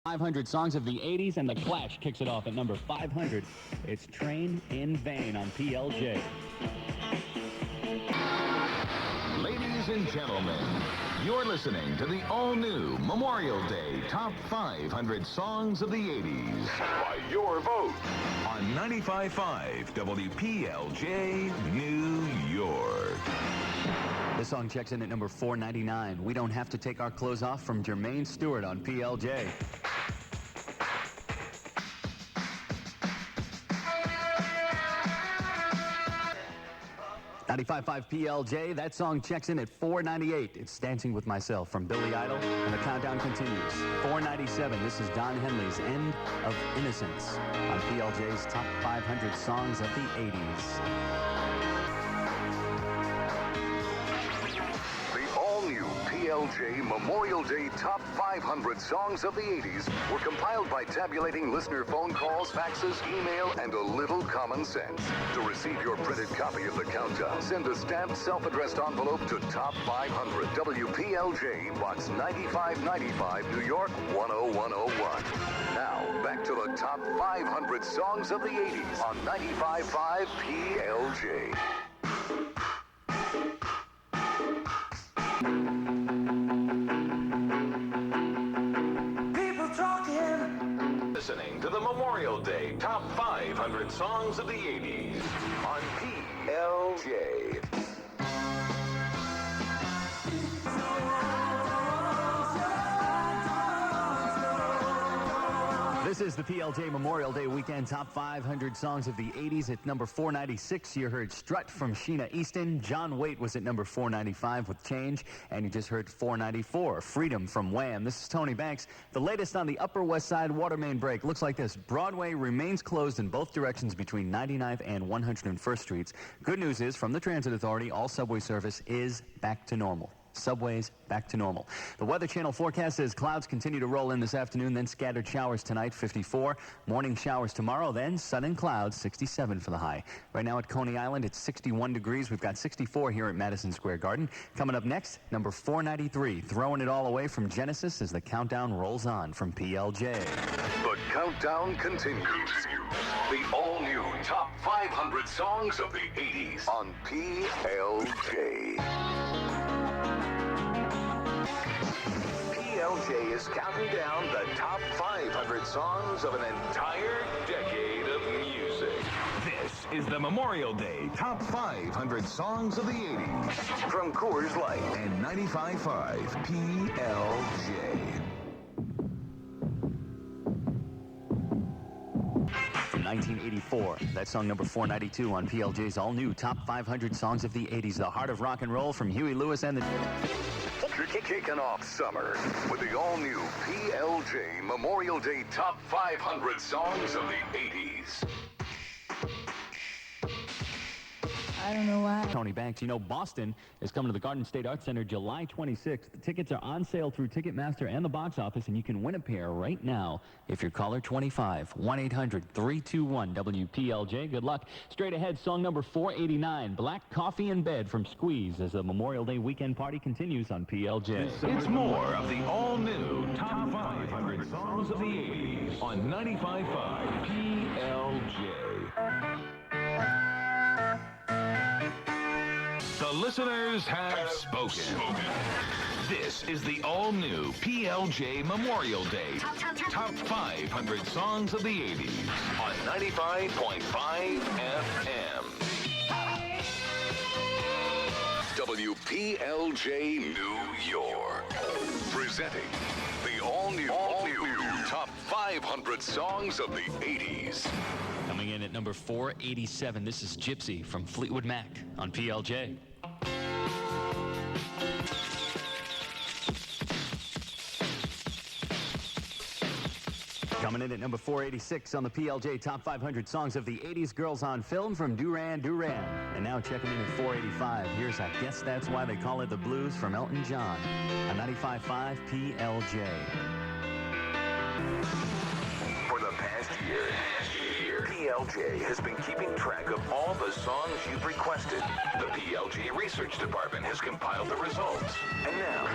500 songs of the 80s, and The Clash kicks it off at number 500. It's Train in Vain on PLJ. Ladies and gentlemen, you're listening to the all-new Memorial Day Top 500 Songs of the 80s. By your vote on 95.5 WPLJ, New York. This song checks in at number 499. We Don't Have to Take Our Clothes Off from Jermaine Stewart on PLJ. .95.5 PLJ, that song checks in at 498. It's Dancing With Myself from Billy Idol, and the countdown continues. 497, this is Don Henley's End of Innocence on PLJ's Top 500 Songs of the 80s. PLJ Memorial Day Top 500 Songs of the 80s were compiled by tabulating listener phone calls, faxes, email, and a little common sense. To receive your printed copy of the countdown, send a stamped, self-addressed envelope to Top 500 WPLJ, Box 9595, New York 10101. Now, back to the Top 500 Songs of the 80s on 95.5 PLJ. Listening to the Memorial Day Top 500 Songs of the 80s on PLJ. This is the PLJ Memorial Day Weekend Top 500 Songs of the 80s. At number 496, you heard Strut from Sheena Easton. John Waite was at number 495 with Change. And you just heard 494, Freedom from Wham. This is Tony Banks. The latest on the Upper West Side water main break looks like this. Broadway remains closed in both directions between 99th and 101st Streets. Good news is, from the Transit Authority, all subway service is back to normal. Subways back to normal. The Weather Channel forecast says clouds continue to roll in this afternoon, then scattered showers tonight, 54. Morning showers tomorrow, then sun and clouds, 67 for the high. Right now at Coney Island, it's 61 degrees. We've got 64 here at Madison Square Garden. Coming up next, number 493, throwing it all away from Genesis as the countdown rolls on from PLJ. The countdown continues. The all-new Top 500 Songs of the 80s on PLJ. PLJ is counting down the top 500 songs of an entire decade of music. This is the Memorial Day Top 500 Songs of the 80s From Coors Light and 95.5 PLJ. From 1984, that's song number 492 on PLJ's all-new Top 500 Songs of the 80s. The Heart of Rock and Roll from Huey Lewis and the... Kicking off summer with the all-new PLJ Memorial Day Top 500 Songs of the 80s. I don't know why. Tony Banks. You know, Boston is coming to the Garden State Arts Center July 26th. The tickets are on sale through Ticketmaster and the box office, and you can win a pair right now if you're caller 25. 1-800-321-WPLJ. Good luck. Straight ahead, song number 489, Black Coffee in Bed from Squeeze, as the Memorial Day weekend party continues on PLJ. It's more of the all-new Top 500 Songs of the 80s on 95.5 PLJ. The listeners have spoken. This is the all-new PLJ Memorial Day Top 500 Songs of the 80s on 95.5 FM. WPLJ New York. Presenting the all-new Top 500 Songs of the 80s. Coming in at number 487, this is Gypsy from Fleetwood Mac on PLJ. Coming in at number 486 on the PLJ Top 500 Songs of the 80s, Girls on Film from Duran Duran. And now checking in at 485, here's I Guess That's Why They Call It the Blues from Elton John on 95.5 PLJ. For the past year, PLJ has been keeping track of all the songs you've requested. The PLJ Research Department has compiled the results. And now,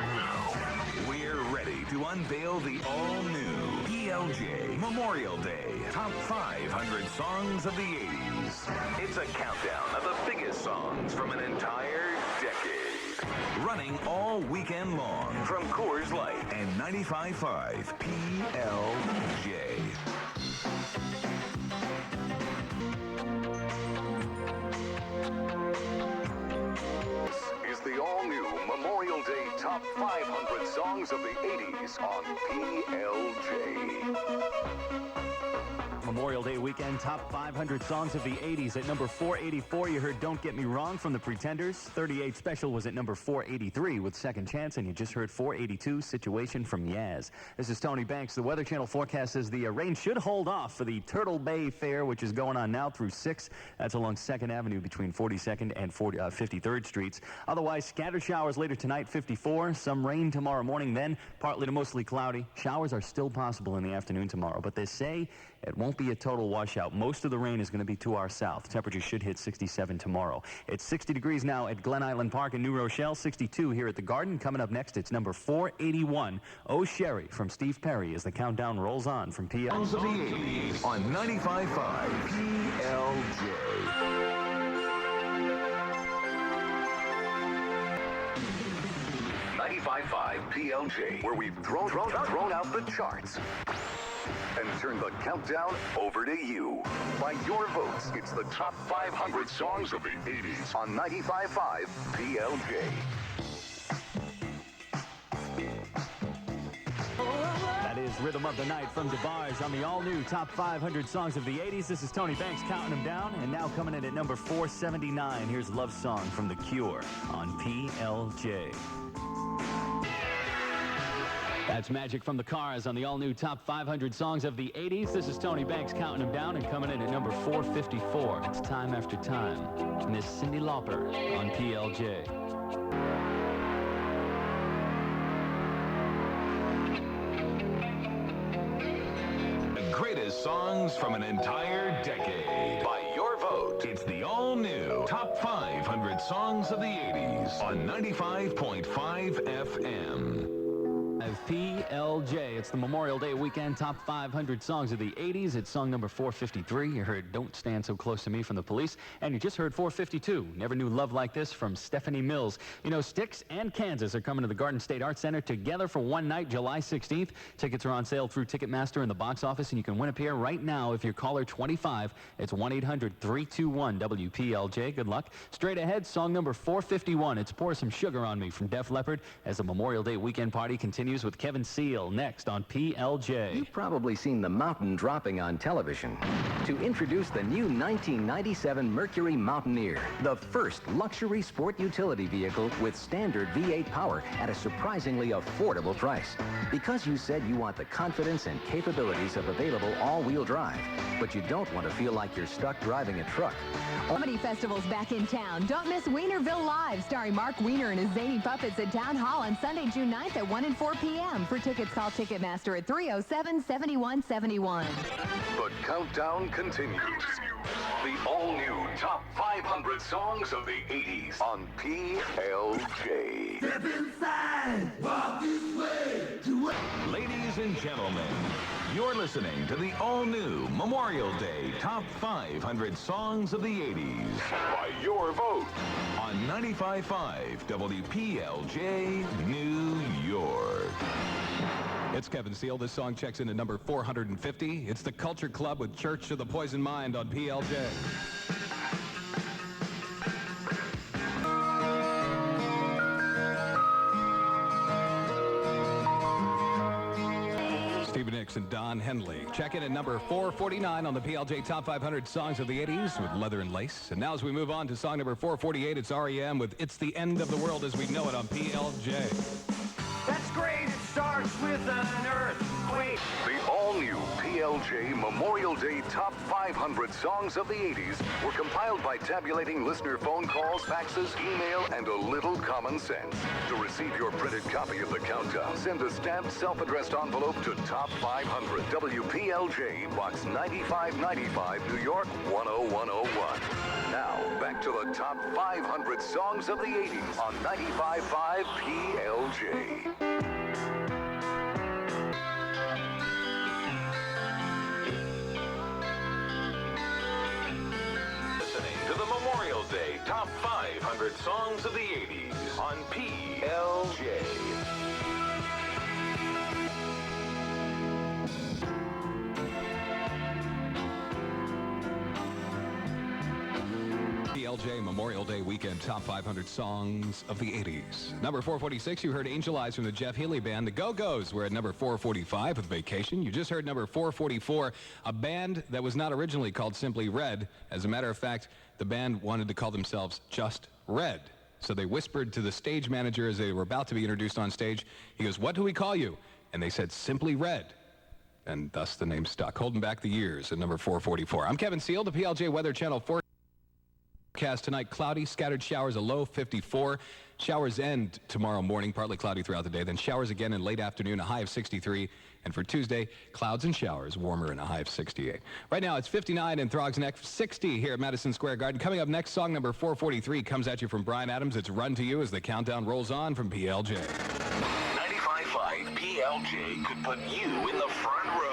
we're ready to unveil the all-new WPLJ Memorial Day Top 500 Songs of the 80s. It's a countdown of the biggest songs from an entire decade. Running all weekend long from Coors Light and 95.5 PLJ. Is the all-new Memorial Day Top 500 Songs of the 80s on PLJ. Memorial Day weekend top 500 songs of the 80s. At number 484, you heard Don't Get Me Wrong from the Pretenders. 38 Special was at number 483 with Second Chance, and you just heard 482 Situation from Yaz. This is Tony Banks. The Weather Channel forecast says the rain should hold off for the Turtle Bay Fair, which is going on now through 6. That's along 2nd Avenue between 42nd and 53rd Streets. Otherwise, scattered showers later tonight, 54. Some rain tomorrow morning, then partly to mostly cloudy. Showers are still possible in the afternoon tomorrow, but they say it won't be a total washout. Most of the rain is going to be to our south. Temperatures should hit 67 tomorrow. It's 60 degrees now at Glen Island Park in New Rochelle, 62 here at the Garden. Coming up next, it's number 481, Oh Sherry from Steve Perry as the countdown rolls on from PLJ. Songs of the 80s on 95.5 PLJ. PLJ, where we've thrown out the charts and turn the countdown over to you. By your votes, it's the top 500 songs of the 80s on 95.5 PLJ. That is Rhythm of the Night from DeBarge on the all-new top 500 songs of the 80s. This is Tony Banks counting them down, and now coming in at number 479, here's Love Song from The Cure on PLJ. That's Magic from the Cars on the all-new top 500 songs of the 80s. This is Tony Banks counting them down and coming in at number 454. It's Time After Time. Miss Cyndi Lauper on PLJ. The greatest songs from an entire decade. By your vote, it's the all-new Top 500 Songs of the 80s on 95.5 FM. PLJ. It's the Memorial Day weekend top 500 songs of the 80s. It's song number 453. You heard Don't Stand So Close to Me from The Police. And you just heard 452, Never Knew Love Like This from Stephanie Mills. You know, Styx and Kansas are coming to the Garden State Arts Center together for one night, July 16th. Tickets are on sale through Ticketmaster and the box office, and you can win a pair right now if you're caller 25. It's 1-800-321-WPLJ. Good luck. Straight ahead, song number 451. It's Pour Some Sugar on Me from Def Leppard as the Memorial Day weekend party continues with Kevin Seal next on PLJ. You've probably seen the mountain dropping on television. To introduce the new 1997 Mercury Mountaineer, the first luxury sport utility vehicle with standard V8 power at a surprisingly affordable price. Because you said you want the confidence and capabilities of available all-wheel drive, but you don't want to feel like you're stuck driving a truck. Comedy Festival's back in town. Don't miss Wienerville Live, starring Mark Wiener and his zany puppets at Town Hall on Sunday, June 9th at 1 and 4 p.m. For tickets, call Ticketmaster at 307-7171. The countdown continues. The all-new top 500 songs of the 80s on PLJ. Step inside, walk this way to Ladies and gentlemen, you're listening to the all-new Memorial Day Top 500 Songs of the 80s. By your vote on 95.5 WPLJ, New York. It's Kevin Seal. This song checks in at number 450. It's the Culture Club with Church of the Poison Mind on PLJ. Stevie Nicks and Don Henley. Check in at number 449 on the PLJ Top 500 Songs of the 80s with Leather and Lace. And now as we move on to song number 448, it's REM with It's the End of the World as We Know It on PLJ. That's great, it starts with an earthquake. The all-new PLJ Memorial Day Top 500 Songs of the 80s were compiled by tabulating listener phone calls, faxes, email, and a little common sense. To receive your printed copy of the countdown, send a stamped, self-addressed envelope to Top 500 WPLJ, Box 9595, New York 10101. Now, back to the Top 500 Songs of the 80s on 95.5 PLJ. Day Top 500 Songs of the 80s on PLJ. PLJ Memorial Day Weekend Top 500 Songs of the 80s. Number 446, you heard Angel Eyes from the Jeff Healey Band. The Go-Go's were at number 445 with Vacation. You just heard number 444, a band that was not originally called simply Red. As a matter of fact, the band wanted to call themselves just Red. So they whispered to the stage manager as they were about to be introduced on stage. He goes, "What do we call you?" And they said, "Simply Red." And thus the name stuck. Holding back the years at number 444. I'm Kevin Seal, the PLJ Weather Channel 4. Forecast tonight, cloudy, scattered showers, a low 54. Showers end tomorrow morning, partly cloudy throughout the day. Then showers again in late afternoon, a high of 63. And for Tuesday, clouds and showers, warmer and a high of 68. Right now, it's 59 in Throgs Neck, 60 here at Madison Square Garden. Coming up next, song number 443 comes at you from Bryan Adams. It's Run to You as the countdown rolls on from PLJ. 95.5 PLJ could put you in the front row.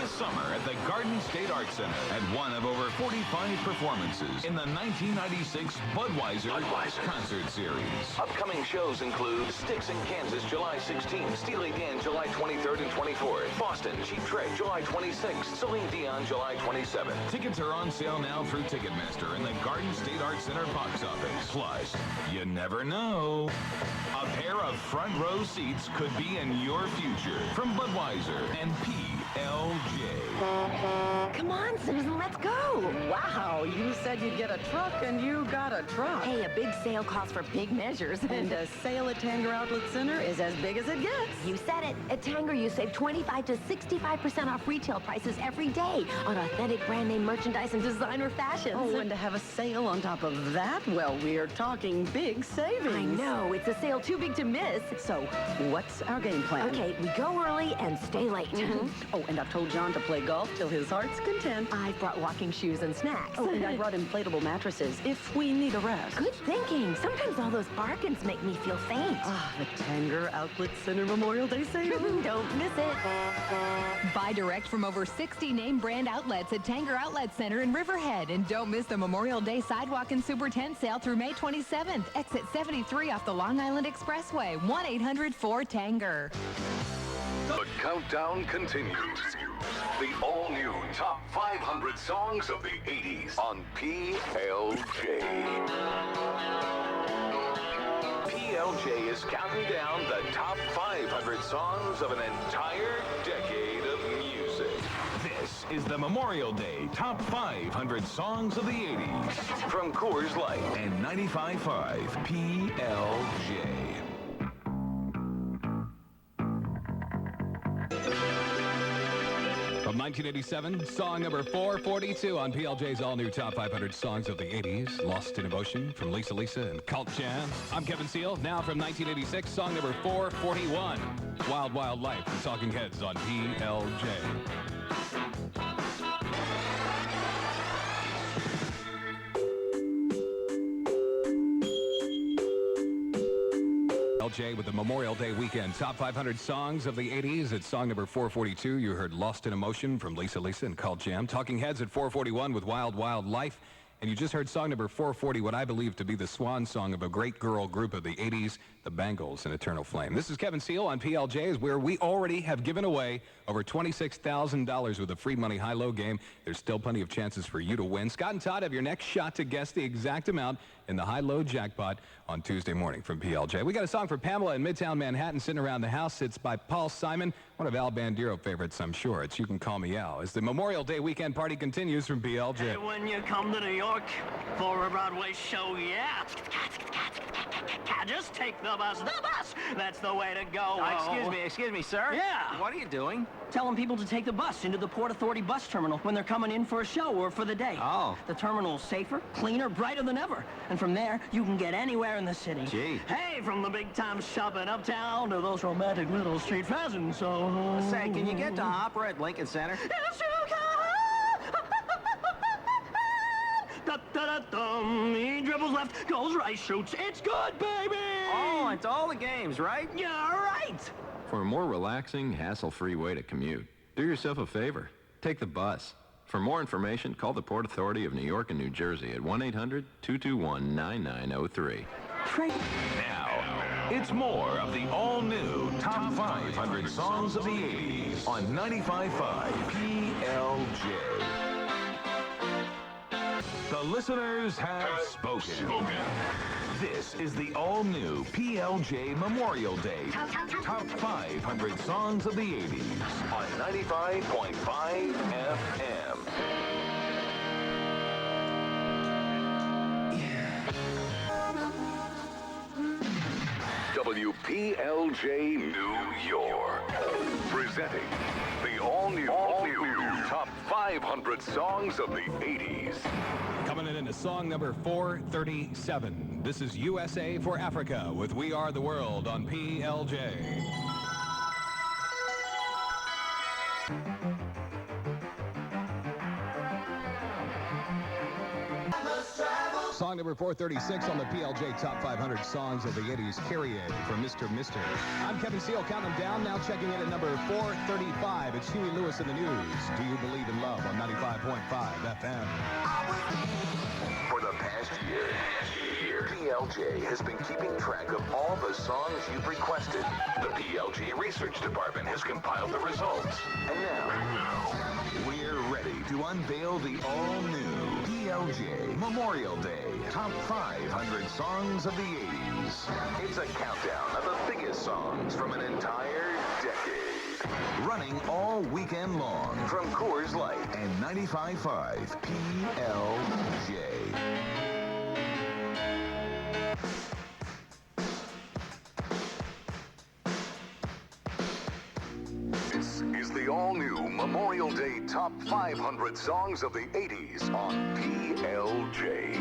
This summer at the Garden State Arts Center at one of over 45 performances in the 1996 Budweiser Concert Series. Upcoming shows include Styx in Kansas, July 16th, Steely Dan, July 23rd and 24th, Boston, Cheap Trick, July 26th, Celine Dion, July 27th. Tickets are on sale now through Ticketmaster and the Garden State Arts Center box office. Plus, you never know. A pair of front row seats could be in your future from Budweiser and PLJ. Come on, Susan, let's go. Wow, you said you'd get a truck, and you got a truck. Hey, a big sale calls for big measures. And a sale at Tanger Outlet Center is as big as it gets. You said it. At Tanger, you save 25 to 65% off retail prices every day on authentic brand name merchandise and designer fashions. Oh, and to have a sale on top of that, well, we're talking big savings. I know. It's a sale too big to miss. So, what's our game plan? Okay, we go early and stay late. Oh, and I've told John to play golf till his heart's content. I've brought walking shoes and snacks. Oh, and I brought inflatable mattresses if we need a rest. Good thinking. Sometimes all those bargains make me feel faint. Ah, the Tanger Outlet Center Memorial Day sale. Don't miss it. Buy direct from over 60 name brand outlets at Tanger Outlet Center in Riverhead. And don't miss the Memorial Day Sidewalk and Super 10 sale through May 27th. Exit 73 off the Long Island Expressway. 1-800-4TANGER. The countdown continues. The all-new Top 500 Songs of the 80s on PLJ. PLJ is counting down the top 500 songs of an entire decade of music. This is the Memorial Day Top 500 Songs of the 80s from Coors Light and 95.5 PLJ. From 1987, song number 442 on PLJ's all-new Top 500 Songs of the 80s, Lost in Emotion from Lisa and Cult Jam. I'm Kevin Seal. Now from 1986, song number 441, Wild Wild Life, the Talking Heads on PLJ. PLJ with the Memorial Day Weekend Top 500 Songs of the 80s. At song number 442, you heard Lost in Emotion from Lisa and Cult Jam. Talking Heads at 441 with Wild Wild Life. And you just heard song number 440, what I believe to be the swan song of a great girl group of the 80s, the Bangles and Eternal Flame. This is Kevin Seal on PLJ's, where we already have given away over $26,000 with a free money high-low game. There's still plenty of chances for you to win. Scott and Todd have your next shot to guess the exact amount in the high-low jackpot on Tuesday morning from PLJ. We got a song for Pamela in Midtown Manhattan sitting around the house. It's by Paul Simon, one of Al Bandero favorites, I'm sure. It's You Can Call Me Al. As the Memorial Day weekend party continues from PLJ. Hey, when you come to New York for a Broadway show, yeah. Just take the bus. The bus! That's the way to go. Excuse me, sir? Yeah. What are you doing? Telling people to take the bus into the Port Authority bus terminal when they're coming in for a show or for the day. Oh. The terminal's safer, cleaner, brighter than ever. And from there, you can get anywhere in the city. Gee. Hey, from the big-time shopping uptown to those romantic little street fads and so... Say, can you get to opera at Lincoln Center? Yes, you can! Da-da-da-dum. He dribbles left, goes right, shoots. It's good, baby! Oh, it's all the games, right? Yeah, right! For a more relaxing, hassle-free way to commute, do yourself a favor. Take the bus. For more information, call the Port Authority of New York and New Jersey at 1-800-221-9903. Now, it's more of the all-new Top 500 Songs of the 80s on 95.5 PLJ. The listeners have spoken. This is the all-new PLJ Memorial Day Top 500 Songs of the 80s on 95.5 FM. WPLJ New York. Presenting the all-new Top 500 Songs of the 80s. Coming in into song number 437. This is USA for Africa with We Are the World on PLJ. Song number 436 on the PLJ Top 500 Songs of the 80s. Kyrie from Mr. Mister. I'm Kevin Seal, counting them down. Now checking in at number 435. It's Huey Lewis in the News. Do You Believe in Love on 95.5 FM. For the past year, PLJ has been keeping track of all the songs you've requested. The PLJ Research Department has compiled the results. And now, we're ready to unveil the all-new PLJ Memorial Day Top 500 Songs of the 80s. It's a countdown of the biggest songs from an entire decade. Running all weekend long From Coors Light and 95.5 PLJ. This is the all-new Memorial Day Top 500 Songs of the 80s on PLJ.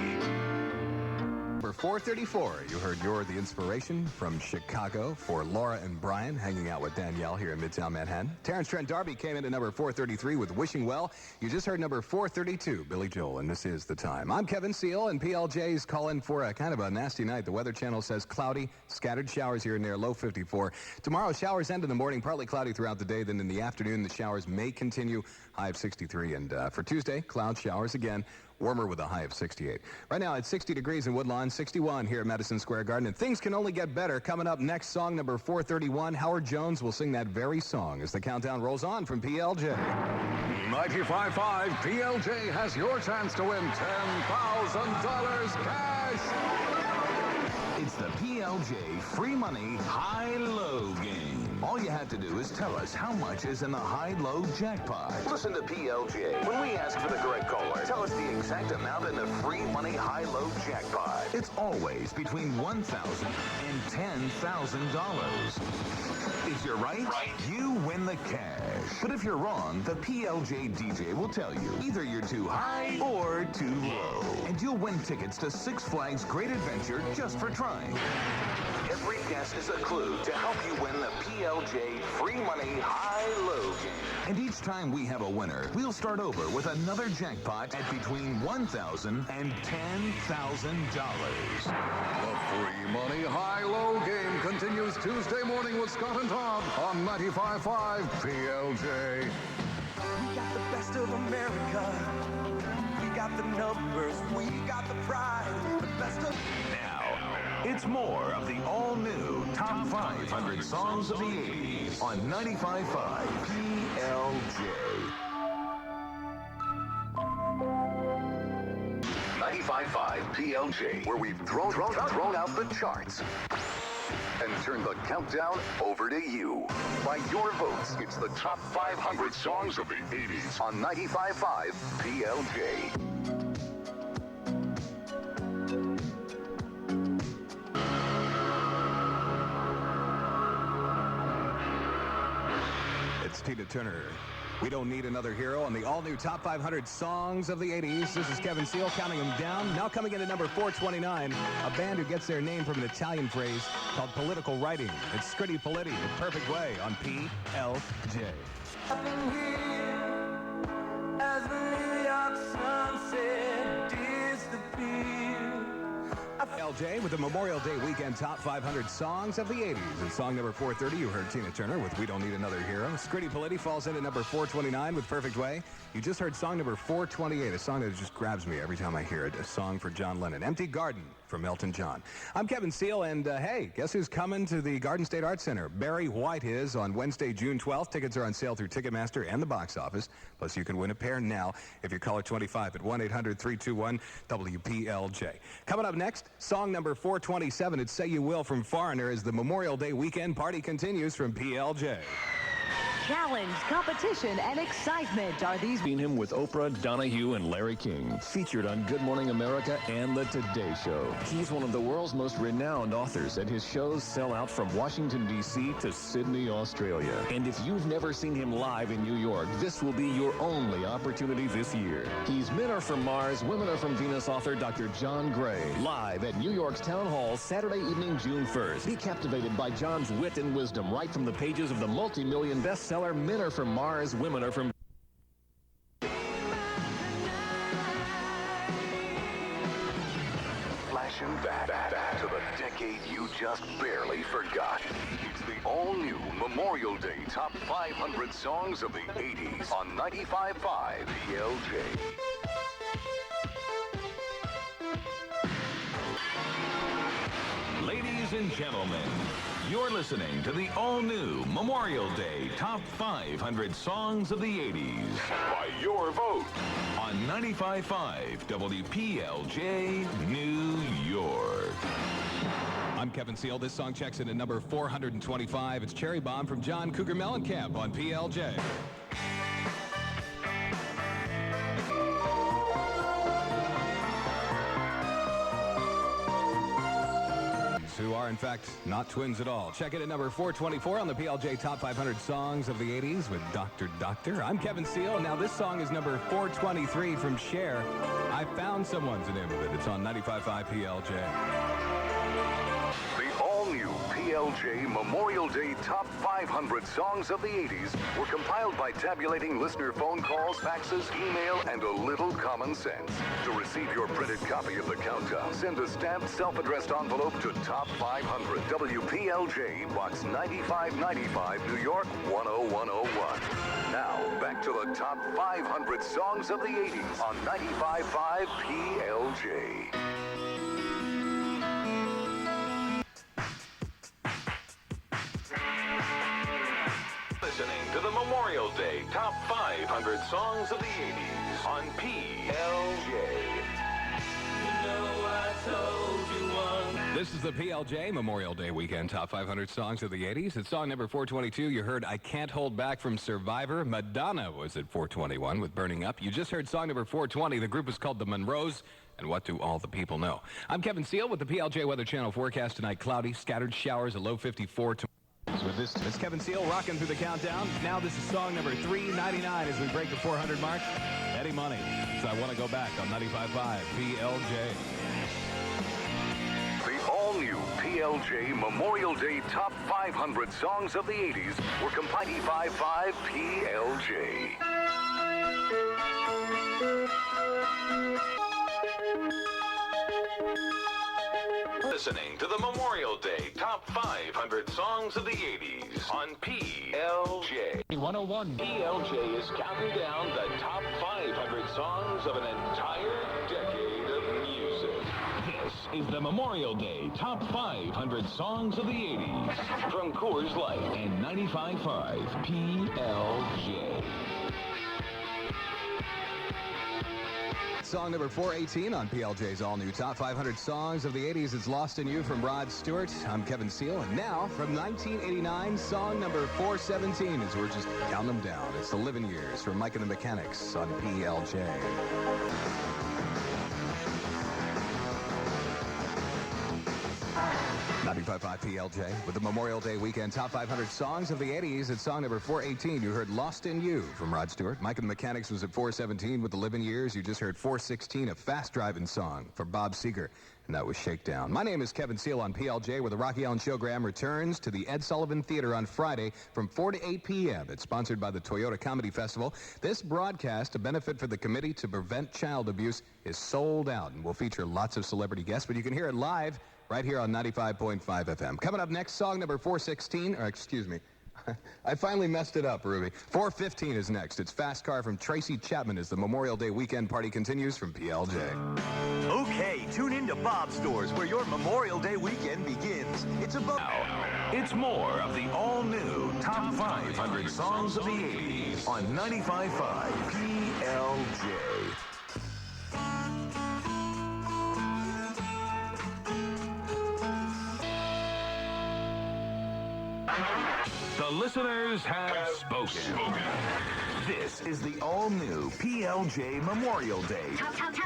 Number 434, you heard You're the Inspiration from Chicago for Laura and Brian, hanging out with Danielle here in Midtown Manhattan. Terrence Trent D'Arby came in at number 433 with Wishing Well. You just heard number 432, Billy Joel, and This Is the Time. I'm Kevin Seal, and PLJ's calling for a kind of a nasty night. The Weather Channel says cloudy, scattered showers here and there, low 54. Tomorrow, showers end in the morning, partly cloudy throughout the day. Then in the afternoon, the showers may continue, high of 63. And for Tuesday, cloud showers again. Warmer with a high of 68. Right now, it's 60 degrees in Woodlawn, 61 here at Madison Square Garden. And things can only get better. Coming up next, song number 431. Howard Jones will sing that very song as the countdown rolls on from PLJ. 95.5 PLJ has your chance to win $10,000 cash. It's the PLJ Free Money High-Low game. All you have to do is tell us how much is in the high-low jackpot. Listen to PLJ. When we ask for the correct caller, tell us the exact amount in the Free Money High-Low jackpot. It's always between $1,000 and $10,000. If you're right, you win the cash. But if you're wrong, the PLJ DJ will tell you either you're too high or too low. And you'll win tickets to Six Flags Great Adventure just for trying. Every guess is a clue to help you win the PLJ Free Money High-Low game. And each time we have a winner, we'll start over with another jackpot at between $1,000 and $10,000. The Free Money High-Low game continues Tuesday morning with Scott and Tom on 95.5 PLJ. We got the best of America. We got the numbers. We got the pride. The best of... Now, it's more of the all-new Top 500 Songs of the 80s on 95.5 PLJ. 95.5 PLJ, where we've thrown out the charts and turned the countdown over to you. By your votes, it's the Top 500 Songs of the 80s on 95.5 PLJ. It's Tina Turner. We Don't Need Another Hero on the all-new Top 500 Songs of the 80s. This is Kevin Seal counting them down. Now coming in at number 429, a band who gets their name from an Italian phrase called political writing. It's Scritti Politti, The Perfect Way on PLJ. I've been here as the New York sunset disappears. PLJ with the Memorial Day weekend top 500 songs of the 80s. In song number 430, you heard Tina Turner with We Don't Need Another Hero. Scritti Politti falls in at number 429 with Perfect Way. You just heard song number 428, a song that just grabs me every time I hear it, a song for John Lennon. Empty Garden from Elton John. I'm Kevin Seal, and hey, guess who's coming to the Garden State Arts Center? Barry White is on Wednesday, June 12th. Tickets are on sale through Ticketmaster and the box office. Plus, you can win a pair now if you're caller 25 at 1-800-321-WPLJ. Coming up next, song number 427, It's Say You Will from Foreigner, as the Memorial Day weekend party continues from PLJ. Challenge, competition, and excitement are these. Seen him with Oprah, Donahue, and Larry King. Featured on Good Morning America and The Today Show. He's one of the world's most renowned authors, and his shows sell out from Washington, D.C. to Sydney, Australia. And if you've never seen him live in New York, this will be your only opportunity this year. He's Men Are From Mars, Women Are From Venus author Dr. John Gray. Live at New York's Town Hall, Saturday evening, June 1st. Be captivated by John's wit and wisdom right from the pages of the multi-million bestseller Men Are From Mars, Women Are From... Flashing back to the decade you just barely forgot. It's the all-new Memorial Day Top 500 Songs of the 80s on 95.5 PLJ. Ladies and gentlemen, you're listening to the all-new Memorial Day Top 500 Songs of the 80s by your vote on 95.5 WPLJ, New York. I'm Kevin Seal. This song checks in at number 425. It's Cherry Bomb from John Cougar Mellencamp on PLJ. Who are, in fact, not twins at all. Check it at number 424 on the PLJ Top 500 Songs of the 80s with Dr. Doctor. I'm Kevin Seal, and now this song is number 423 from Cher. I Found Someone's the name of it. It's on 95.5 PLJ. The all-new PLJ Memorial Day Top 500 Songs of the 80s were compiled by tabulating listener phone calls, faxes, email, and a little common sense. To receive your printed copy of the countdown, send a stamped, self-addressed envelope to Top 500 WPLJ, Box 9595, New York 10101. Now, back to the Top 500 Songs of the 80s on 95.5 PLJ. Listening to the Memorial Day Top 500 Songs of the 80s on PLJ. This is the PLJ Memorial Day Weekend Top 500 Songs of the 80s. It's song number 422. You heard I Can't Hold Back from Survivor. Madonna was at 421 with Burning Up. You just heard song number 420. The group is called the Monroes. And what do all the people know? I'm Kevin Seal with the PLJ Weather Channel forecast tonight. Cloudy, scattered showers, a low 54 tomorrow. With this, it's Kevin Seal rocking through the countdown. Now this is song number 399 as we break the 400 mark. Eddie Money. So I Want to Go Back on 95.5 PLJ. The all-new PLJ Memorial Day Top 500 Songs of the 80s were compiled 95.5 PLJ. Listening to the Memorial Day Top 500 Songs of the 80s on PLJ. 101. PLJ is counting down the top 500 songs of an entire decade of music. This is the Memorial Day Top 500 Songs of the 80s from Coors Light and 95.5 PLJ. Song number 418 on PLJ's all-new Top 500 Songs of the 80s. It's Lost in You from Rod Stewart. I'm Kevin Seal. And now, from 1989, song number 417, as we're just counting them down. It's The Living Years from Mike and the Mechanics on PLJ. 95.5 PLJ with the Memorial Day weekend top 500 songs of the 80s. At song number 418, you heard Lost in You from Rod Stewart. Mike and the Mechanics was at 417 with the Living Years. You just heard 416, a fast driving song for Bob Seger, and that was Shakedown. My name is Kevin Seal on PLJ, where the Rocky Allen Showgram returns to the Ed Sullivan Theater on Friday from 4 to 8 p.m. It's sponsored by the Toyota Comedy Festival. This broadcast, a benefit for the Committee to Prevent Child Abuse, is sold out and will feature lots of celebrity guests, but you can hear it live right here on 95.5 FM. Coming up next, song number 416, or excuse me, I finally messed it up, Ruby. 415 is next. It's Fast Car from Tracy Chapman as the Memorial Day weekend party continues from PLJ. Okay, tune in to Bob's Stores where your Memorial Day weekend begins. It's about now. It's more of the all-new Top 500 Songs of the 80s on 95.5 PLJ. The listeners have spoken. This is the all-new PLJ Memorial Day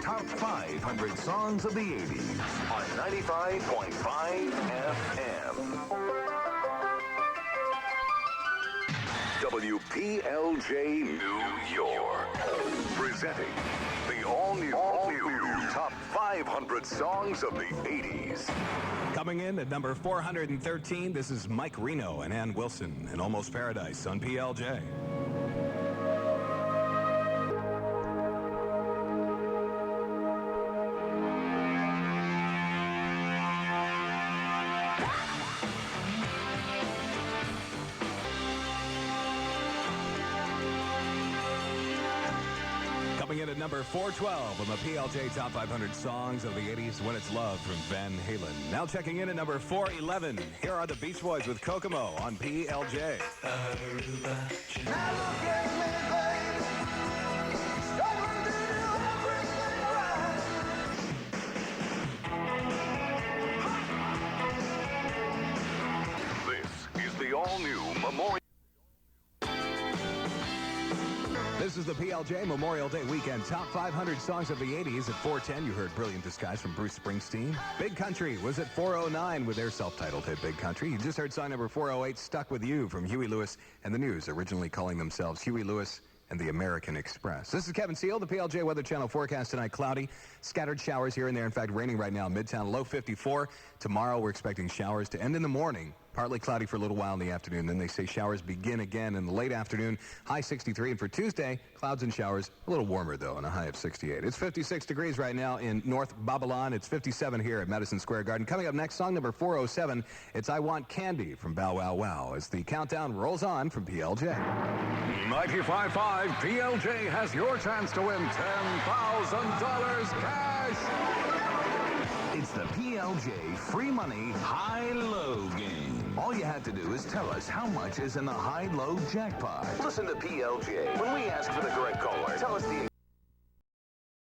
Top 500 Songs of the 80s on 95.5 FM. WPLJ New York. Presenting the all-new Top 500 Songs of the 80s. Coming in at number 413, this is Mike Reno and Ann Wilson in Almost Paradise on PLJ. Coming in at number 412 on the PLJ Top 500 Songs of the 80s, When It's Love from Van Halen. Now checking in at number 411, here are the Beach Boys with Kokomo on PLJ. This is the all-new Memorial. This is the PLJ Memorial Day weekend top 500 songs of the 80s. At 410, you heard Brilliant Disguise from Bruce Springsteen. Big Country was at 409 with their self-titled hit Big Country. You just heard song number 408, Stuck With You from Huey Lewis and the News, originally calling themselves Huey Lewis and the American Express. This is Kevin Seal, the PLJ Weather Channel forecast tonight. Cloudy, scattered showers here and there. In fact, raining right now in Midtown, low 54. Tomorrow, we're expecting showers to end in the morning. Partly cloudy for a little while in the afternoon. Then they say showers begin again in the late afternoon, high 63. And for Tuesday, clouds and showers, a little warmer, though, and a high of 68. It's 56 degrees right now in North Babylon. It's 57 here at Madison Square Garden. Coming up next, song number 407, it's I Want Candy from Bow Wow Wow as the countdown rolls on from PLJ. 95.5 PLJ has your chance to win $10,000 cash. It's the PLJ Free Money High-Low game. All you have to do is tell us how much is in the high-low jackpot. Listen to PLJ. When we ask for the correct caller, tell us the